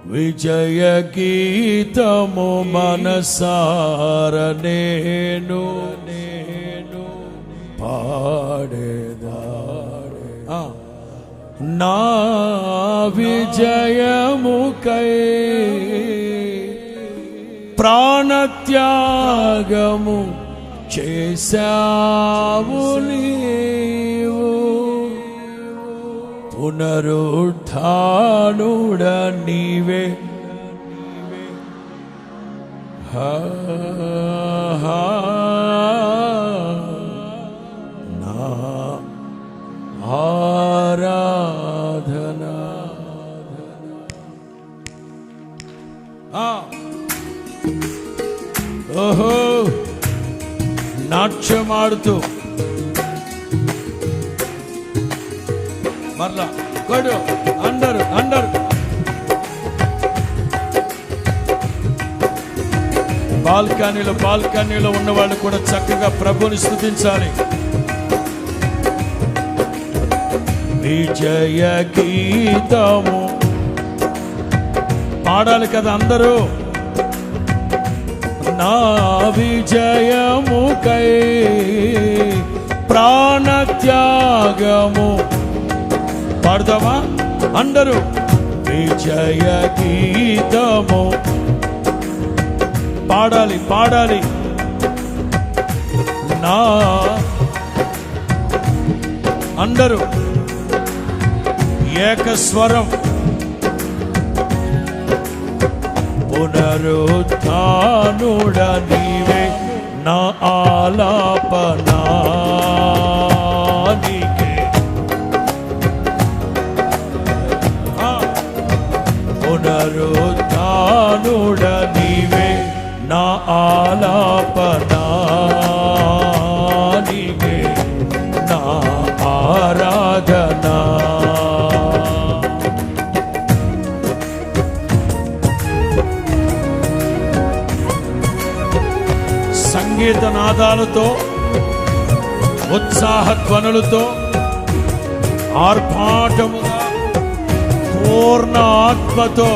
విజయ గీతము మనసార నేను పాడేదా నా విజయముకై ప్రాణత్యాగము చేశావు నీవు, పునరుద్ధానుడ నీవే. నా ఆరాధన. ఓహో, నాట్యమాడుతూ మరలా కొడు అందరు బాల్కనీలో ఉన్న వాళ్ళు కూడా చక్కగా ప్రభుని స్తుతించాలి. విజయ గీతము పాడాలి కదా అందరూ. నా విజయముకై ప్రాణత్యాగము పాడదామా అందరూ. విజయ గీతము పాడాలి నా అందరూ ఏకస్వరం. పునరుద్ధానుడ నీవే నా ఆలాపనా నీకే. పునరుద్ధానుడ నీవే నా ఆలాపనా నీకే, నా ఆరాధనా. సంగీత నాదాలతో, ఉత్సాహధ్వనులతో, ఆర్భాటముగా, పూర్ణ ఆత్మతో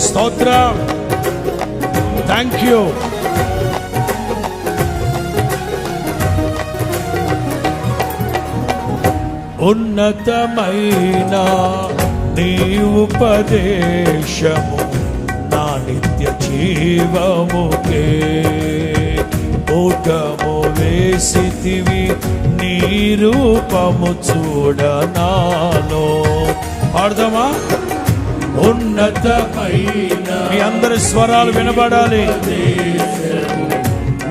స్తోత్రం. Thank you. ఉన్నతమైన నీ ఉపదేశము నా నిత్య జీవముకే ఊటము వేసితివి, నీ రూపము చూడనాలో. పాడదామా? ఉన్నతమైన మీ అందరి స్వరాలు వినబడాలి.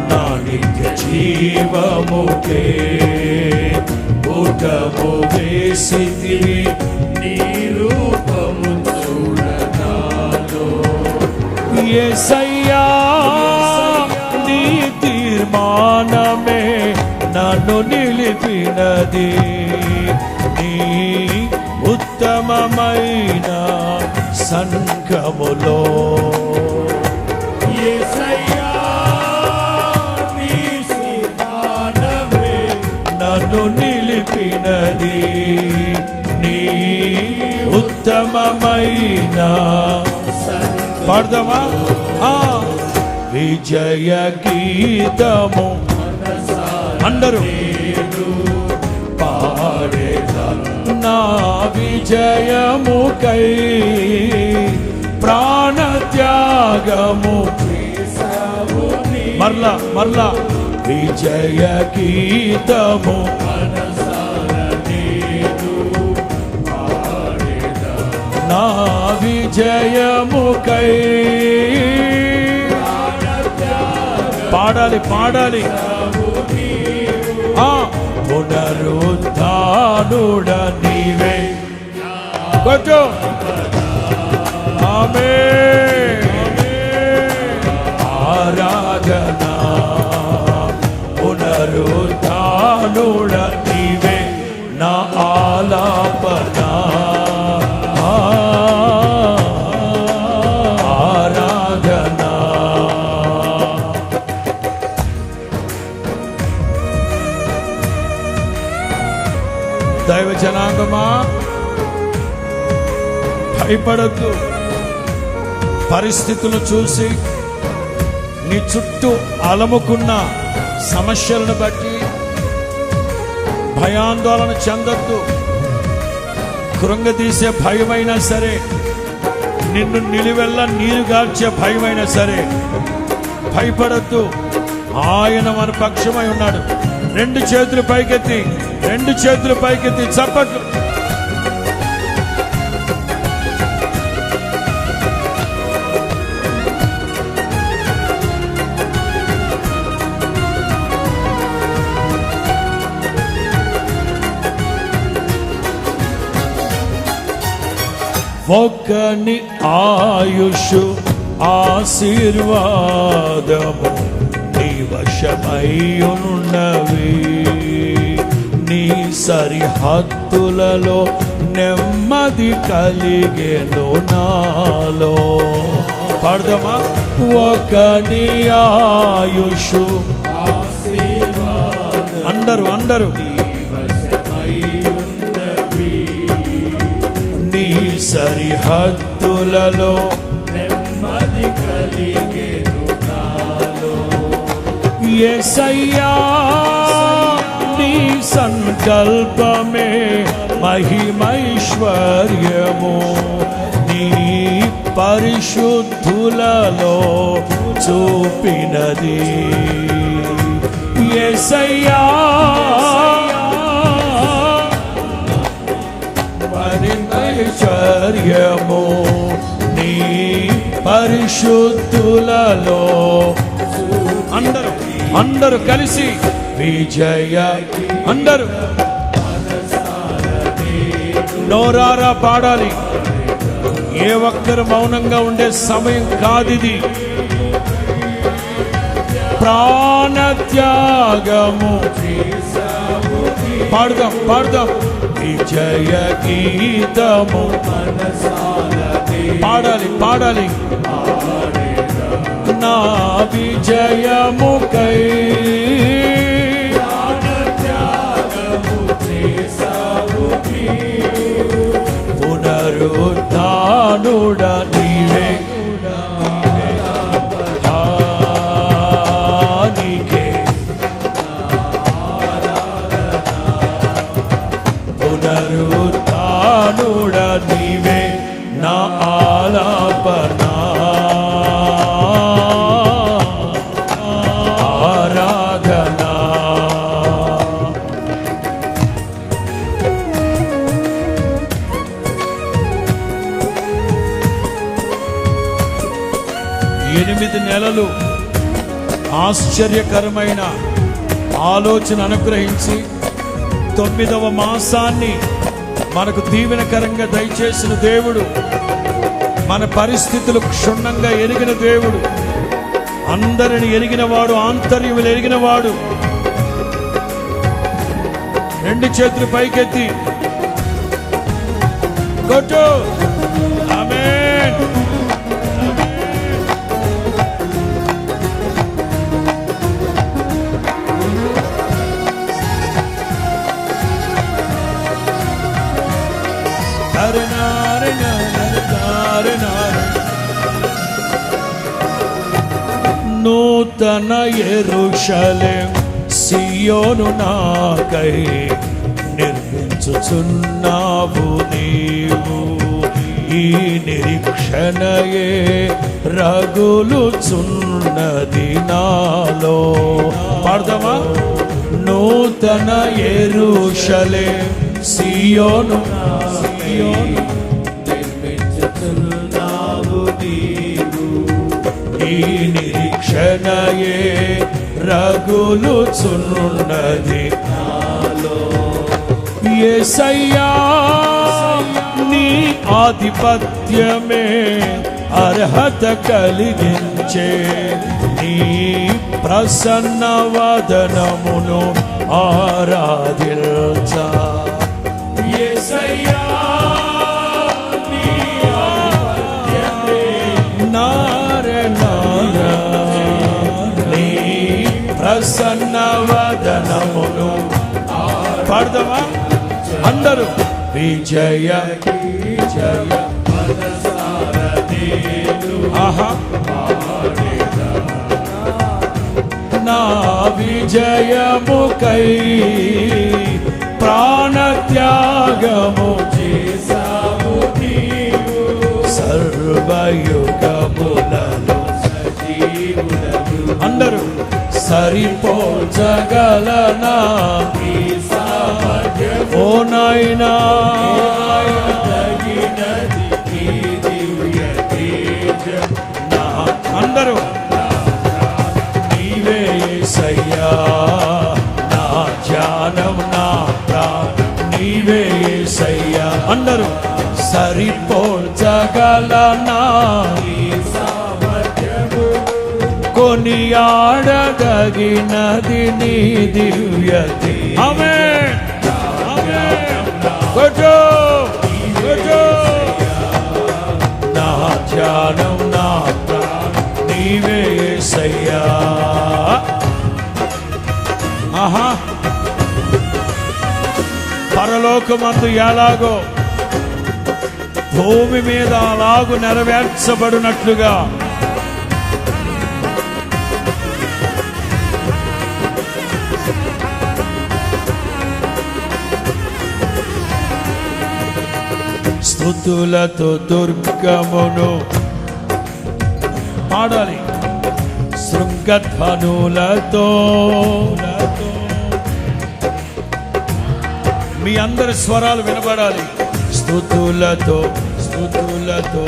నా నిత్య జీవముకే ఊటము వేసితివి, నీ రూపము చూడనాలో. యేసయ్యా నీ తీర్మానమే నన్ను నిలిపినది, నీ ఉత్తమమైన సంఘములో. యేసయ్యా నీ తీర్మానమే నన్ను నిలిపినది, నీ ఉత్తమమైన. పాడదామా? విజయ గీతము అందరూ పాడేదా. నా విజయముకై ప్రాణత్యాగము మరలా విజయ గీతము నా విజయముకై పాడాలి. పునరుద్ధానుడ నీవే. కొట్టు. ఆమేన్. ఆరాధనా. పునరుద్ధానుడ నీవే నా ఆలా దైవ జనాంగమా, భయపడద్దు. పరిస్థితులను చూసి నీ చుట్టూ అలముకున్న సమస్యలను బట్టి భయాందోళన చెందొద్దు. కృంగదీసే భయమైనా సరే, నిన్ను నిలువెల్లా నీరు గార్చే భయమైనా సరే భయపడద్దు. ఆయన మన పక్షమై ఉన్నాడు. రెండు చేతులు పైకెత్తి, రెండు చేతులు పైకెత్తి చప్పట్లు. ఒకని ఆయుషు ఆశీర్వాదము నీ వశమయ్యున్నవి. నీ సరిహద్దులలో నెమ్మది కలిగెను నాలో. పాడదామా? ఒకని ఆయుషు అందరూ నీ సరిహద్దులలో నెమ్మది కలిగెను నాలో. యేసయ్యా నీ సంకల్పమే మహిమైశ్వర్యము, నీ పరిశుద్ధులలో చూపినది. యేసయ్యా పరిచర్యము నీ పరిశుద్ధులలో. అందరూ కలిసి విజయ. అందరూ నోరారా పాడాలి. ఏ ఒక్కరు మౌనంగా ఉండే సమయం కాదిది. ప్రాణత్యాగము పాడుదాం. విజయ గీతము పాడాలి. నా విజయముకై పునరుద్ధానుడ నీవే. పునరుద్ధానుడ నీవే నా ఆలాపన ఆరాధన. ఎనిమిది నెలలు ఆశ్చర్యకరమైన ఆలోచన అనుగ్రహించి 9వ మాసాన్ని మనకు దీవెనకరంగా దయచేసిన దేవుడు, మన పరిస్థితులు క్షుణ్ణంగా ఎరిగిన దేవుడు, అందరిని ఎరిగినవాడు, ఆంతర్యములు ఎరిగినవాడు. రెండు చేతులు పైకెత్తి కొట్టు. ఆమేన్. నూతన యెరూషలేం సియోను నాకై నిర్మించుచున్నావు నీవు. ఈ నిరీక్షణయే రగులుచున్నది నాలో. పాడదామా? నూతన యెరూషలేం సియోను నిర్మించుచున్నావు నీవు. ఈ నిరీక్షణయే రగులుచున్నది నాలో. యేసయ్యా నీ ఆధిపత్యమే అర్హత కలిగించే. నీ ప్రసన్న వదనమును ఆరాధించ. యేసయ్యా నీ ఆధిపత్యమే నీ ప్రసన్న వదనమును. పాడదామా? అందరూ విజయ ఆహా నా విజయముకై ప్రాణత్యాగము చేసావు నీవు సర్వయుగములలో సజీవుడవు అందరూ సరిపోల్చగలనా ఓ నాయనా అందరూ నీవే యేసయ్యా నా ధ్యానం నా ప్రాణం నీవే యేసయ్యా అందరూ సరిపోల్చగలనా కొనియాడదగినది నీ దివ్యతి ఆమేన్ ఆమేన్ కొట్టు కొట్టు నా ధ్యానం నా ప్రాణం నీవే యేసయ్యా ఆహా పరలోకమందు ఎలాగో భూమి మీద అలాగు నెరవేర్చబడినట్లుగా స్తుతులతో దుర్గమును పాడాలి శృంగధ్వనులతో మీ అందరి స్వరాలు వినబడాలి స్తుతులతో స్తుతులతో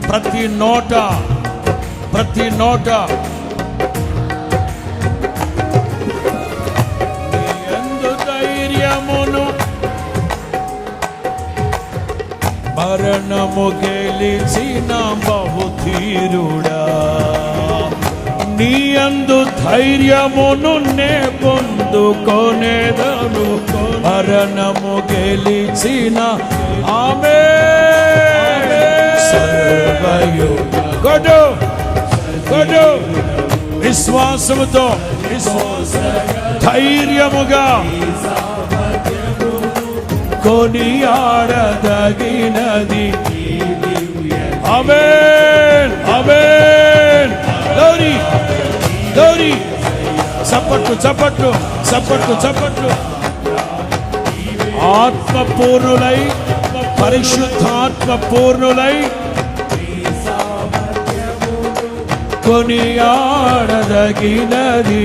ప్రతి నోట మరణము గెలిచిన బహుధీరుడా నీ యందు ధైర్యమును నే పొందుకొనేదను మరణము గెలిచిన ఆమేన్ సర్వయుగ కొడు కొడు విశ్వాసముతో ధైర్యముగా కొనియాడదగినది ఆమేన్ ఆమేన్ గౌరీ గౌరీ చప్పట్లు చప్పట్లు చప్పట్లు చప్పట్లు ఆత్మపూర్ణులై పరిశుద్ధాత్మ పూర్ణులై కొనియాడదగినది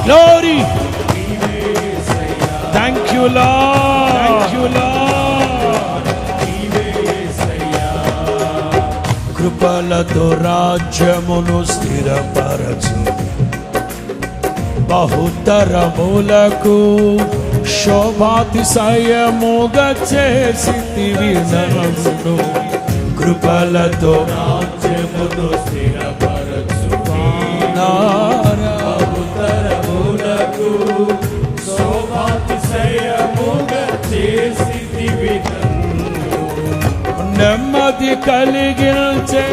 Glory. Thank you, Lord. Thank you, Lord. కృపలతో రాజ్యమును స్థిరపరచు బహుతరములకు శోభాతిశయముగా చేసితివి నన్ను కృపలతో రాజ్యమును స్థిరపరచు నెమ్మది కలిగించే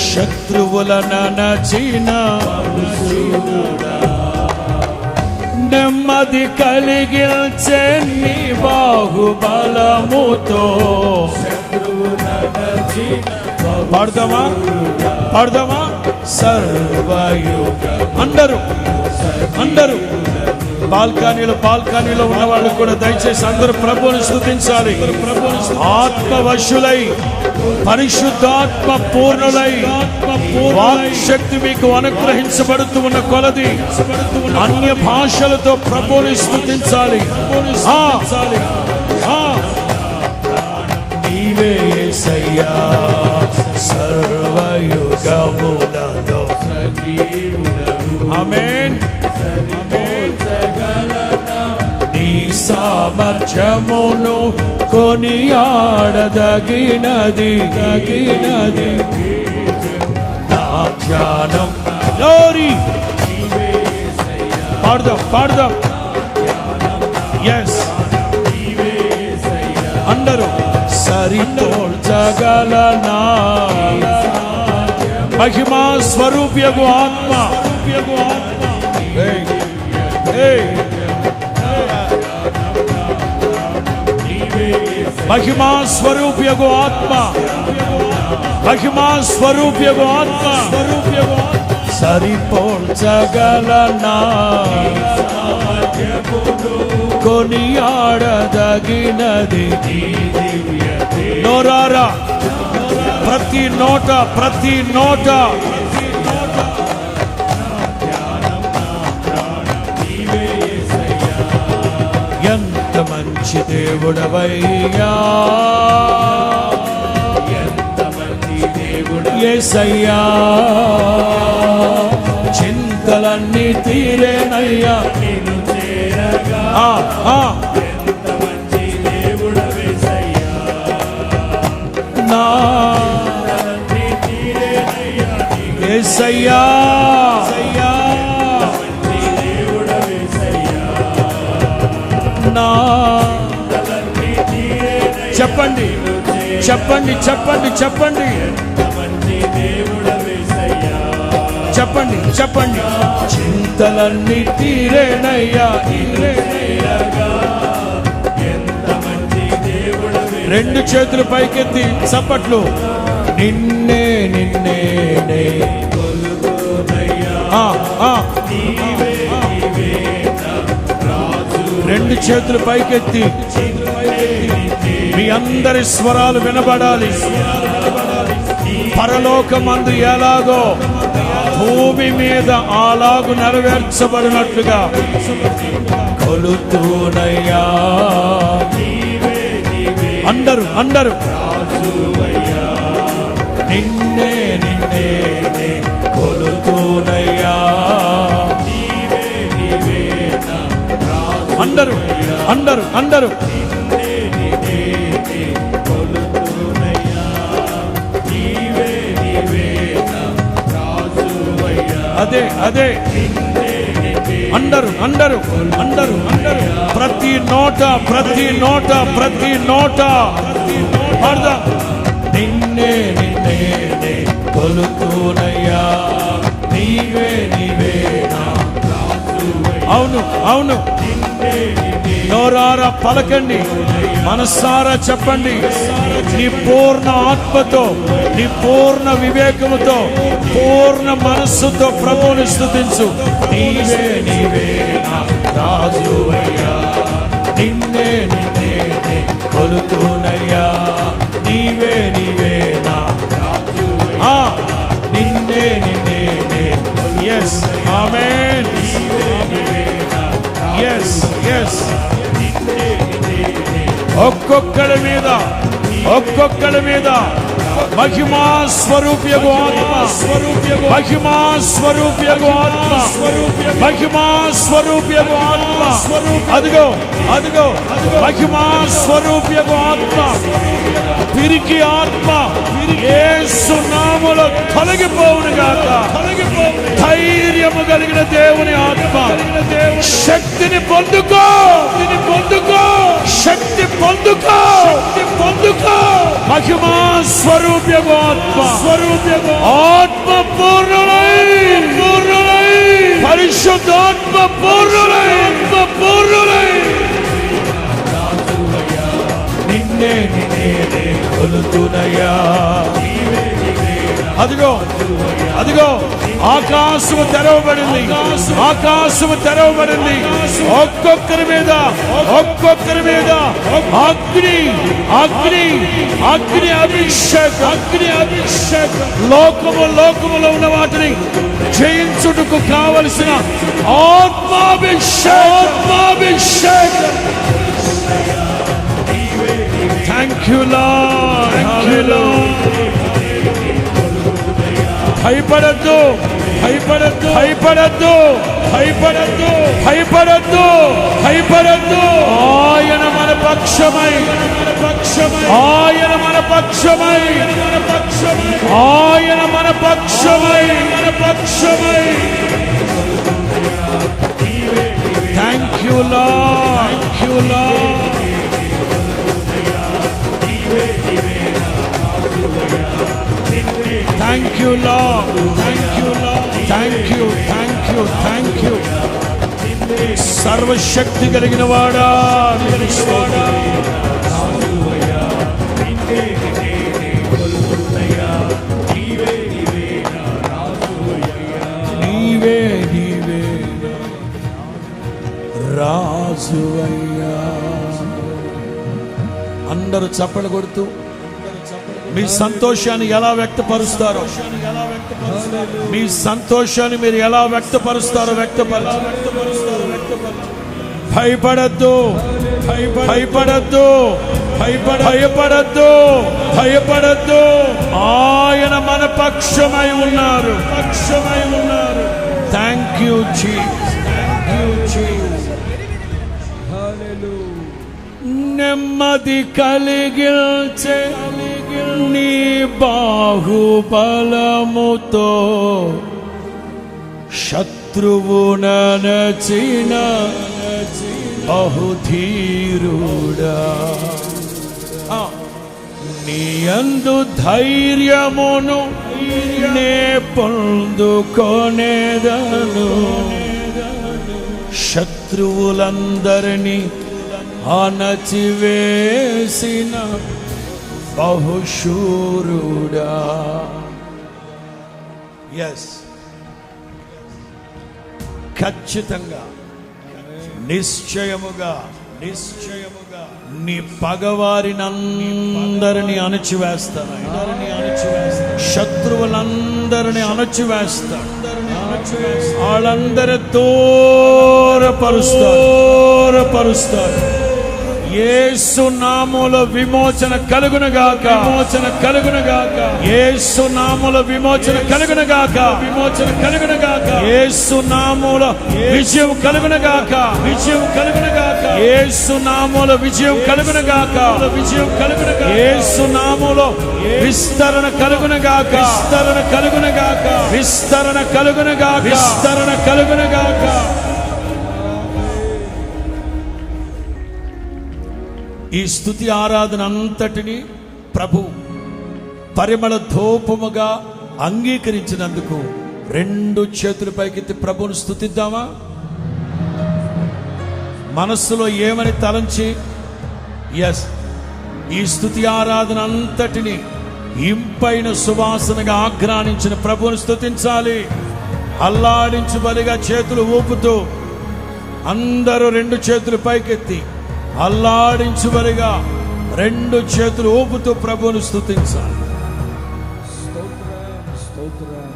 శత్రువులను నచిన నెమ్మది కలిగించే నీ బాహుబలముతో పాడదామా పాడదామా సర్వయుగ అందరూ బాల్కనీలో ఉన్న వాళ్ళు కూడా దయచేసి అందరూ ప్రభువుని స్తుతించాలి ఆత్మవశులై పరిశుద్ధాత్మ పూర్ణులై వాక్శక్తి మీకు అనుగ్రహించబడుతూ ఉన్న కొలది అన్య భాషలతో ప్రభువుని స్తుతించాలి నీవే యేసయ్యా సర్వయుగములలో ఆమేన్ నీ సామర్థ్యమును కొనియాడదగినది నా ధ్యానం గ్లోరీ పాడదాం ఎస్ అందరూ సరిపోల్చగలనా మహిమా స్వరూప్యగు ఆత్మ మహిమా స్వరూప్యగు ఆత్మ మహిమా స్వరూప్యగు ఆత్మ సరిపోల్చగలనా కొనియాడదగినది నోరారా ప్రతి నోట ఎంత మంచి దేవుడవయ్యా యేసయ్యా చింతలన్నీ తీరేనయ్యా నా యేసయ్యా నా చెప్పండి చెప్పండి చెప్పండి చెప్పండి చెప్పండి చెప్పండి చింతలన్నీ తీరేనయ్యా రెండు చేతులు పైకెత్తి చప్పట్లు నిన్నే నిన్నే రెండు చేతులు పైకెత్తి మీ అందరి స్వరాలు వినబడాలి. పరలోకమందు ఎలాగో భూమి మీద అలాగు నెరవేర్చబడినట్లుగా కొలుతూనయ్యా అందరూ నిన్నే నిన్నే కొలుతూనయ్యా అందరూ అదే అందరూ ప్రతి నోట నిన్నే కొలుతూనయ్యా నీవే అవును నోరారా పలకండి, మనసారా చెప్పండి. నీ పూర్ణ ఆత్మతో, నీ పూర్ణ వివేకముతో, పూర్ణ మనస్సుతో ప్రభువుని స్తుతించు. నీవే నా రాజువయ్యా, నిన్నే కొలుతూనయ్యా. నీవే నా రాజువయ్యా, నిన్నే yes amen yes ఒక్కొక్కడి మీద మహిమా స్వరూప్యగు ఆత్మ, మహిమా స్వరూప్యగు ఆత్మ, మహిమా స్వరూప్యగు ఆత్మ. అదిగో మహిమా స్వరూప్యగు ఆత్మ, పిరికి ఆత్మ యేసు నామములో తొలగిపోవును గాక. ధైర్యము కలిగిన దేవుని ఆత్మ, శక్తిని పొందుకో, శక్తి పొందుకో. మహిమా స్వరూప్యము ఆత్మ పూర్ణులై పరిశుద్ధాత్మ పూర్ణులై నిన్నే కొలుతునయ్యా. అదిగో ఆకాశము తెరవబడింది. ఒక్కొక్కరి మీద అగ్ని అభిషేకం. లోకములో ఉన్న వాటిని జయించుటకు కావలసిన ఆత్మాభిషేకం. Thank you lord. భయపడద్దు. ఆయన మన పక్షమై thank you Lord. Thank you Lord, thank you Lord, thank you, thank you, thank you. సర్వశక్తి కలిగిన వాడా, నీవే నీవే రాజు అయ్యా. అందరూ చప్పలు కొడుతూ మీ సంతోషాన్ని ఎలా వ్యక్తపరుస్తారో, మీ సంతోషాన్ని మీరు ఎలా వ్యక్తపరుస్తారో భయపడద్దు, భయపడద్దు, భయపడద్దు, భయపడద్దు. ఆయన మన పక్షమై ఉన్నారు, పక్షమై ఉన్నారు. Thank you Jesus, thank you Jesus. నెమ్మది కలిగిల్చే నీ బాహుబలముతో శత్రువున నచిన బహుధీరుడా, నీ యందు ధైర్యమును నే పొందుకొనేదను. శత్రువులందరినీ అణచివేసిన బహుశూరుడా. ఎస్, ఖచ్చితంగా, నిశ్చయముగా, నిశ్చయముగా నీ పగవారినందరినీ అణచివేస్తాను, శత్రువులందరినీ అణచివేస్తాను, వాళ్ళందరి దూరపరుస్తారు. యేసు నామములో విమోచన కలుగునుగాక, విమోచన కలుగునుగాక. యేసు నామములో విమోచన కలుగునుగాక, విమోచన కలుగునుగాక. యేసు నామములో విజయం కలుగునుగాక, విజయం కలుగునుగాక. యేసు నామములో విజయం కలుగునుగాక, విజయం కలుగునుగాక. యేసు నామములో విస్తరణ కలుగునుగాక, విస్తరణ కలుగునుగాక, విస్తరణ కలుగునుగాక, విస్తరణ కలుగునుగాక. ఈ స్తుతి ఆరాధన అంతటిని ప్రభు పరిమళ ధూపముగా అంగీకరించినందుకు రెండు చేతుల పైకెత్తి ప్రభువును స్తుతిద్దామా? మనస్సులో ఏమని తలంచి, ఎస్, ఈ స్తుతి ఆరాధన అంతటిని ఇంపైన సువాసనగా ఆఘ్రానించిన ప్రభువును స్తుతించాలి. అల్లాడించు బలిగా చేతులు ఊపుతూ అందరూ రెండు చేతులు పైకెత్తి అల్లాడించువరిగా రెండు చేతులు ఊపుతూ ప్రభువును స్తుతించాలి. స్తోత్రం, స్తోత్రం.